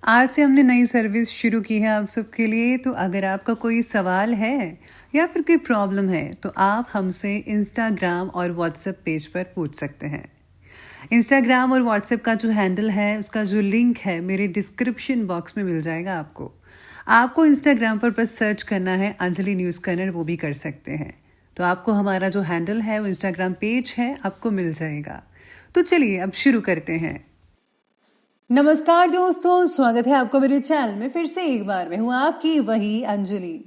आज से हमने नई सर्विस शुरू की है आप सबके लिए। तो अगर आपका कोई सवाल है या फिर कोई प्रॉब्लम है तो आप हमसे इंस्टाग्राम और व्हाट्सएप पेज पर पूछ सकते हैं। इंस्टाग्राम और व्हाट्सएप का जो हैंडल है उसका जो लिंक है मेरे डिस्क्रिप्शन बॉक्स में मिल जाएगा आपको। आपको इंस्टाग्राम पर बस सर्च करना है अंजलि न्यूज़ कन्नड़, वो भी कर सकते हैं। तो आपको हमारा जो हैंडल है वो इंस्टाग्राम पेज है, आपको मिल जाएगा। तो चलिए अब शुरू करते हैं। नमस्कार दोस्तों, स्वागत है आपको मेरे चैनल में फिर से एक बार। मैं हूं आपकी वही अंजलि।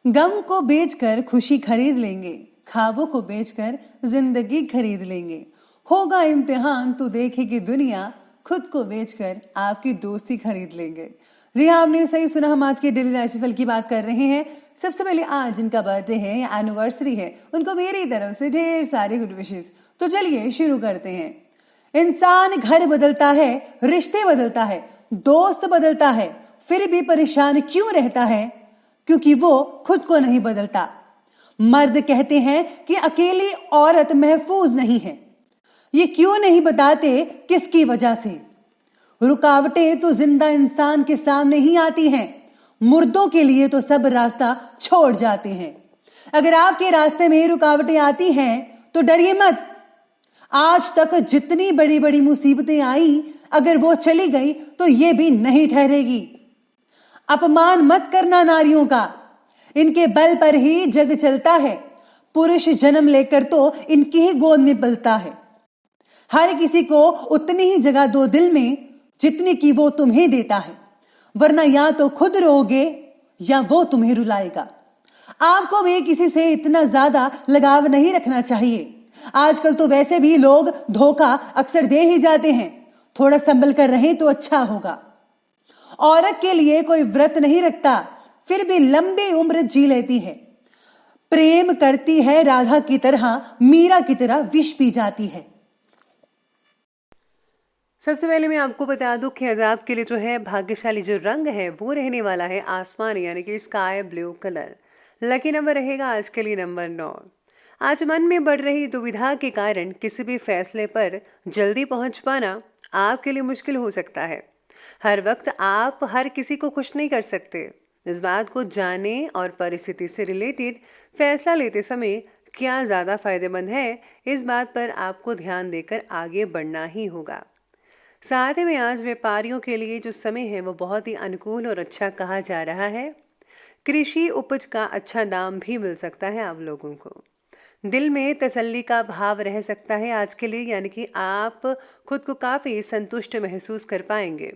गम को बेचकर खुशी खरीद लेंगे, ख्वाबों को बेचकर जिंदगी खरीद लेंगे। होगा इम्तिहान तो देखेगी दुनिया, खुद को बेचकर आपकी दोस्ती खरीद लेंगे। जी हाँ, आपने सही सुना। हम आज के डेली राशिफल की बात कर रहे हैं। सबसे पहले आज जिनका बर्थडे है या एनिवर्सरी है उनको मेरी तरफ से ढेर सारे गुड विशेस। तो चलिए शुरू करते हैं। इंसान घर बदलता है, रिश्ते बदलता है, दोस्त बदलता है, फिर भी परेशान क्यों रहता है? क्योंकि वो खुद को नहीं बदलता। मर्द कहते हैं कि अकेली औरत महफूज नहीं है। ये क्यों नहीं बताते किसकी वजह से? रुकावटें तो जिंदा इंसान के सामने ही आती हैं, मुर्दों के लिए तो सब रास्ता छोड़ जाते हैं। अगर आपके रास्ते में रुकावटें आती हैं तो डरिए मत। आज तक जितनी बड़ी बड़ी मुसीबतें आई, अगर वो चली गई तो ये भी नहीं ठहरेगी। अपमान मत करना नारियों का, इनके बल पर ही जग चलता है। पुरुष जन्म लेकर तो इनकी ही गोद में पलता है। हर किसी को उतनी ही जगह दो दिल में जितनी की वो तुम्हें देता है, वरना या तो खुद रोगे या वो तुम्हें रुलाएगा। आपको भी किसी से इतना ज्यादा लगाव नहीं रखना चाहिए। आजकल तो वैसे भी लोग धोखा अक्सर दे ही जाते हैं। थोड़ा संभल कर रहें तो अच्छा होगा। औरत के लिए कोई व्रत नहीं रखता, फिर भी लंबी उम्र जी लेती है। प्रेम करती है राधा की तरह, मीरा की तरह विष पी जाती है। सबसे पहले मैं आपको बता दूं कि आज आपके लिए जो है भाग्यशाली जो रंग है वो रहने वाला है आसमानी यानी कि sky blue colour. Lucky number रहेगा आज के लिए नंबर 9। आज मन में बढ़ रही दुविधा के कारण किसी भी फैसले पर जल्दी पहुंच पाना आपके लिए मुश्किल हो सकता है। हर वक्त आप हर किसी को खुश नहीं कर सकते। इस बात को जाने और परिस्थिति से रिलेटेड फैसला लेते समय क्या ज़्यादा फायदेमंद है, इस बात पर आपको ध्यान देकर आगे बढ़ना ही होगा। साथ ही में आज व्यापारियों के लिए जो समय है वो बहुत ही अनुकूल और अच्छा कहा जा रहा है। कृषि उपज का अच्छा दाम भी मिल सकता है आप लोगों को। दिल में तसल्ली का भाव रह सकता है आज के लिए, यानी कि आप खुद को काफ़ी संतुष्ट महसूस कर पाएंगे।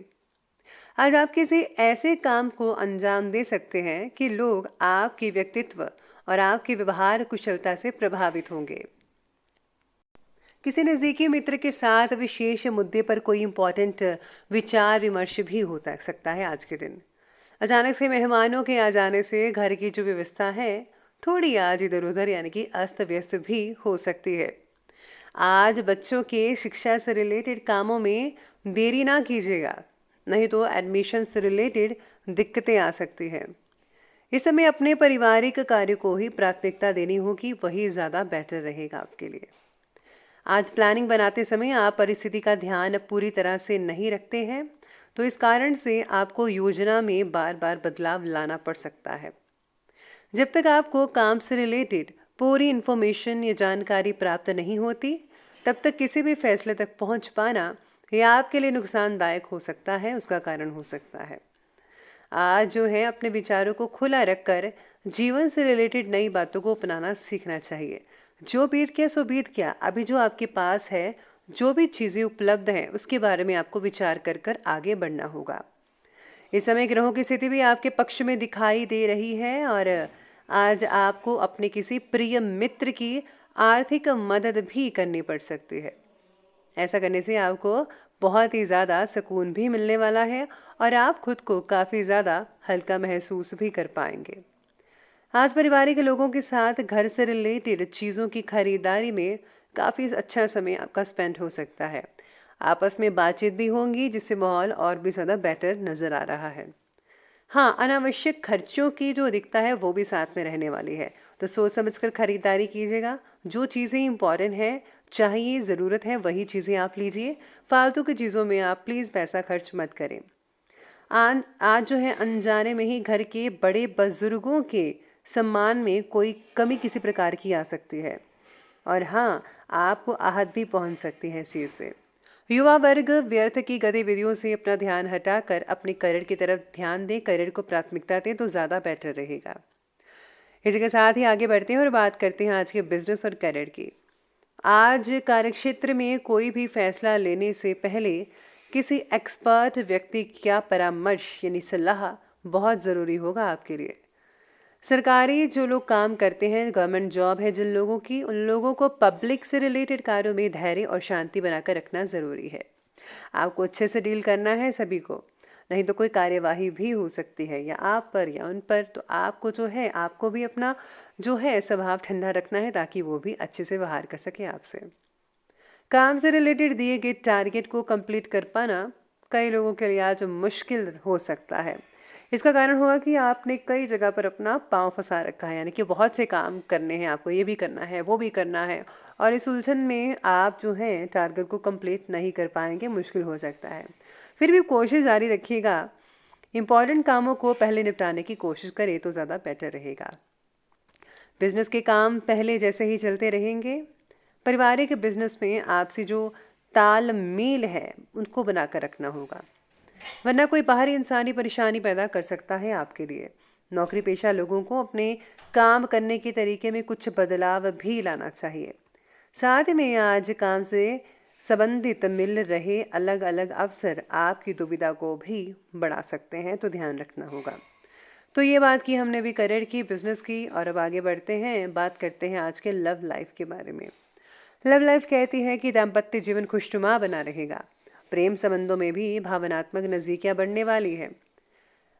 आज आप किसी ऐसे काम को अंजाम दे सकते हैं कि लोग आपके व्यक्तित्व और आपके व्यवहार कुशलता से प्रभावित होंगे। किसी नज़दीकी मित्र के साथ विशेष मुद्दे पर कोई इम्पोर्टेंट विचार विमर्श भी हो सकता है आज के दिन। अचानक से मेहमानों के आ जाने से घर की जो व्यवस्था है थोड़ी आज इधर उधर यानी कि अस्त व्यस्त भी हो सकती है। आज बच्चों के शिक्षा से रिलेटेड कामों में देरी ना कीजिएगा, नहीं तो एडमिशन से रिलेटेड दिक्कतें आ सकती हैं। इस समय अपने पारिवारिक कार्य को ही प्राथमिकता देनी होगी, वही ज़्यादा बेटर रहेगा आपके लिए। आज प्लानिंग बनाते समय आप परिस्थिति का ध्यान पूरी तरह से नहीं रखते हैं, तो इस कारण से आपको योजना में बार बार बदलाव लाना पड़ सकता है। जब तक आपको काम से रिलेटेड पूरी इन्फॉर्मेशन या जानकारी प्राप्त नहीं होती, तब तक किसी भी फैसले तक पहुंच पाना यह आपके लिए नुकसानदायक हो सकता है, उसका कारण हो सकता है। आज जो है अपने विचारों को खुला रखकर जीवन से रिलेटेड नई बातों को अपनाना सीखना चाहिए। जो बीत गया सो बीत गया। अभी जो आपके पास है, जो भी चीज़ें उपलब्ध हैं उसके बारे में आपको विचार कर कर आगे बढ़ना होगा। इस समय ग्रहों की स्थिति भी आपके पक्ष में दिखाई दे रही है और आज आपको अपने किसी प्रिय मित्र की आर्थिक मदद भी करनी पड़ सकती है। ऐसा करने से आपको बहुत ही ज़्यादा सुकून भी मिलने वाला है और आप खुद को काफ़ी ज़्यादा हल्का महसूस भी कर पाएंगे। आज पारिवारिक लोगों के साथ घर से रिलेटेड चीज़ों की खरीदारी में काफ़ी अच्छा समय आपका स्पेंड हो सकता है। आपस में बातचीत भी होंगी जिससे माहौल और भी ज़्यादा बेटर नज़र आ रहा है। हाँ, अनावश्यक खर्चों की जो दिखता है वो भी साथ में रहने वाली है, तो सोच समझकर खरीदारी कीजिएगा। जो चीज़ें इंपॉर्टेंट है, चाहिए, ज़रूरत है, वही चीज़ें आप लीजिए। फालतू की चीज़ों में आप प्लीज़ पैसा खर्च मत करें। आज जो है अनजाने में ही घर के बड़े बुजुर्गों के सम्मान में कोई कमी किसी प्रकार की आ सकती है और हाँ, आपको आहत भी पहुंच सकती है इस चीज़ से। युवा वर्ग व्यर्थ की गतिविधियों से अपना ध्यान हटाकर अपने करियर की तरफ ध्यान दें, करियर को प्राथमिकता दें तो ज़्यादा बेटर रहेगा। इसी के साथ ही आगे बढ़ते हैं और बात करते हैं आज के बिजनेस और करियर की। आज कार्यक्षेत्र में कोई भी फैसला लेने से पहले किसी एक्सपर्ट व्यक्ति का परामर्श यानी सलाह बहुत ज़रूरी होगा आपके लिए। सरकारी जो लोग काम करते हैं, गवर्नमेंट जॉब है जिन लोगों की, उन लोगों को पब्लिक से रिलेटेड कार्यों में धैर्य और शांति बनाकर रखना ज़रूरी है। आपको अच्छे से डील करना है सभी को, नहीं तो कोई कार्यवाही भी हो सकती है या आप पर या उन पर। तो आपको जो है, आपको भी अपना जो है स्वभाव ठंडा रखना है ताकि वो भी अच्छे से व्यवहार कर सके आपसे। काम से रिलेटेड दिए गए टारगेट को कंप्लीट कर पाना कई लोगों के लिए आज मुश्किल हो सकता है। इसका कारण होगा कि आपने कई जगह पर अपना पाँव फंसा रखा है, यानी कि बहुत से काम करने हैं आपको, ये भी करना है वो भी करना है, और इस उलझन में आप जो है टारगेट को कंप्लीट नहीं कर पाएंगे, मुश्किल हो सकता है। फिर भी कोशिश जारी रखिएगा, इम्पॉर्टेंट कामों को पहले निपटाने की कोशिश करें तो ज़्यादा बेटर रहेगा। बिजनेस के काम पहले जैसे ही चलते रहेंगे। पारिवारिक बिजनेस में आपसी जो तालमेल है उनको बनाकर रखना होगा, वरना कोई बाहरी इंसानी परेशानी पैदा कर सकता है आपके लिए। नौकरी पेशा लोगों को अपने काम करने के तरीके में कुछ बदलाव भी लाना चाहिए। साथ में आज काम से संबंधित मिल रहे अलग अलग अवसर आपकी दुविधा को भी बढ़ा सकते हैं, तो ध्यान रखना होगा। तो ये बात की हमने भी करियर की, बिजनेस की, और अब आगे बढ़ते हैं, बात करते हैं आज के लव लाइफ के बारे में। लव लाइफ कहती है कि दाम्पत्य जीवन खुशनुमा बना रहेगा। प्रेम संबंधों में भी भावनात्मक नज़दीकियाँ बढ़ने वाली है।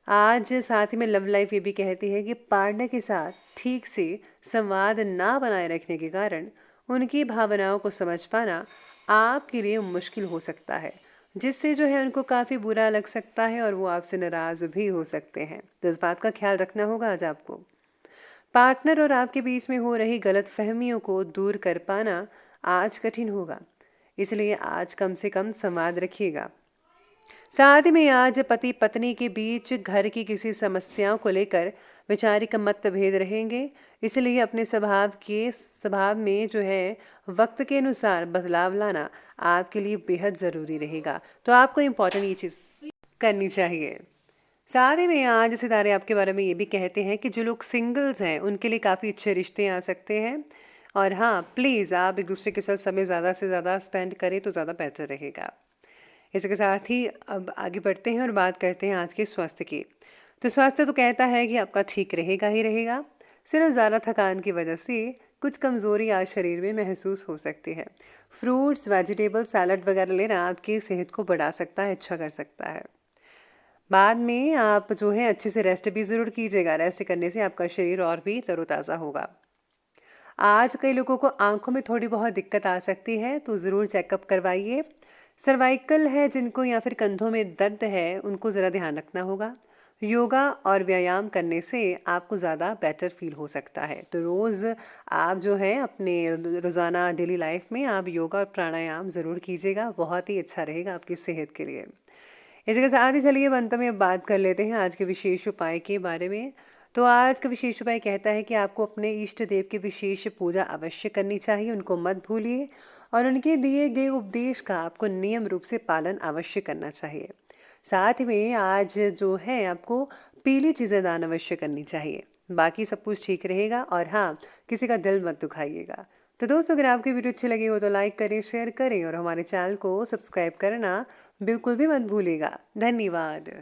आज साथ ही में लव लाइफ ये भी कहती है कि पार्टनर के साथ ठीक से संवाद ना बनाए रखने के कारण उनकी भावनाओं को समझ पाना आपके लिए मुश्किल हो सकता है, जिससे जो है उनको काफ़ी बुरा लग सकता है और वो आपसे नाराज़ भी हो सकते हैं। तो इस बात का ख्याल रखना होगा आज आपको। पार्टनर और आपके बीच में हो रही गलतफहमियों को दूर कर पाना आज कठिन होगा, इसलिए आज कम से कम संवाद रखिएगा। साथ में आज पति पत्नी के बीच घर की किसी समस्याओं को लेकर वैचारिक मतभेद रहेंगे, इसलिए अपने स्वभाव में जो है वक्त के अनुसार बदलाव लाना आपके लिए बेहद ज़रूरी रहेगा। तो आपको इम्पोर्टेंट ये चीज़ करनी चाहिए। साथ ही में आज सितारे आपके बारे में ये भी कहते हैं कि जो लोग सिंगल्स हैं उनके लिए काफ़ी अच्छे रिश्ते आ सकते हैं, और हाँ, प्लीज़ आप एक दूसरे के साथ समय ज़्यादा से ज़्यादा स्पेंड करें तो ज़्यादा बेटर रहेगा। इसके साथ ही अब आगे बढ़ते हैं और बात करते हैं आज के स्वास्थ्य की। तो स्वास्थ्य तो कहता है कि आपका ठीक रहेगा ही रहेगा, सिर्फ ज़्यादा थकान की वजह से कुछ कमज़ोरी आज शरीर में महसूस हो सकती है। फ्रूट्स, वेजिटेबल, सैलड वगैरह लेना आपकी सेहत को बढ़ा सकता है, अच्छा कर सकता है। बाद में आप जो है अच्छे से रेस्ट भी ज़रूर कीजिएगा, रेस्ट करने से आपका शरीर और भी तरोताज़ा होगा। आज कई लोगों को आंखों में थोड़ी बहुत दिक्कत आ सकती है, तो ज़रूर चेकअप करवाइए। सर्वाइकल है जिनको या फिर कंधों में दर्द है उनको ज़रा ध्यान रखना होगा। योगा और व्यायाम करने से आपको ज़्यादा बेटर फील हो सकता है, तो रोज़ आप जो है अपने रोज़ाना डेली लाइफ में आप योगा और प्राणायाम ज़रूर कीजिएगा, बहुत ही अच्छा रहेगा आपकी सेहत के लिए। इसके साथ ही चलिए अंत में अब बात कर लेते हैं आज के विशेष उपाय के बारे में। तो आज का विशेष उपाय कहता है कि आपको अपने इष्ट देव की विशेष पूजा अवश्य करनी चाहिए, उनको मत भूलिए, और उनके दिए गए उपदेश का आपको नियम रूप से पालन अवश्य करना चाहिए। साथ में आज जो है आपको पीली चीज़ें दान अवश्य करनी चाहिए, बाकी सब कुछ ठीक रहेगा। और हाँ, किसी का दिल मत दुखाइएगा। तो दोस्तों, अगर आपकी वीडियो अच्छी लगी हो तो लाइक करें, शेयर करें और हमारे चैनल को सब्सक्राइब करना बिल्कुल भी मत भूलिएगा। धन्यवाद।